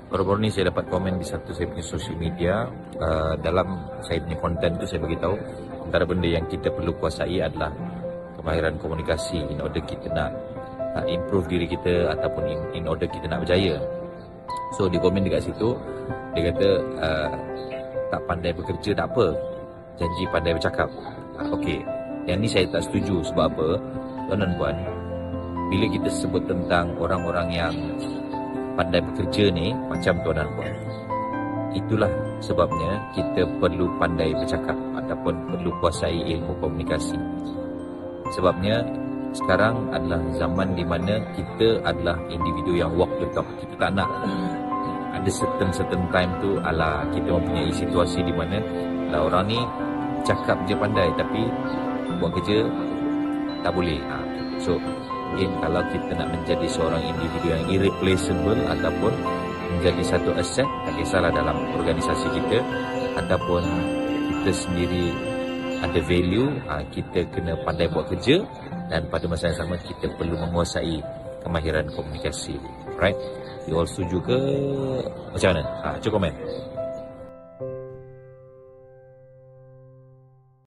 Baru-baru ni saya dapat komen di satu saya punya social media. Dalam saya punya konten tu saya beritahu antara benda yang kita perlu kuasai adalah kemahiran komunikasi in order kita nak improve diri kita ataupun in order kita nak berjaya. So dia komen dekat situ, dia kata tak pandai bekerja tak apa, janji pandai bercakap. Okey, yang ni saya tak setuju. Sebab apa? Tuan dan puan, bila kita sebut tentang orang-orang yang pandai bekerja ni, macam tuan dan puan, itulah sebabnya kita perlu pandai bercakap ataupun perlu kuasai ilmu komunikasi. Sebabnya sekarang adalah zaman di mana kita adalah individu yang walk the talk. Kita tak nak ada certain time tu ala kita mempunyai situasi di mana lah orang ni cakap je pandai tapi buat kerja tak boleh. So mungkin kalau kita nak menjadi seorang individu yang irreplaceable ataupun menjadi satu aset, tak kisahlah dalam organisasi kita ataupun kita sendiri ada value, kita kena pandai buat kerja dan pada masa yang sama kita perlu menguasai kemahiran komunikasi. Right? You all setuju ke? Macam mana? Cuba komen.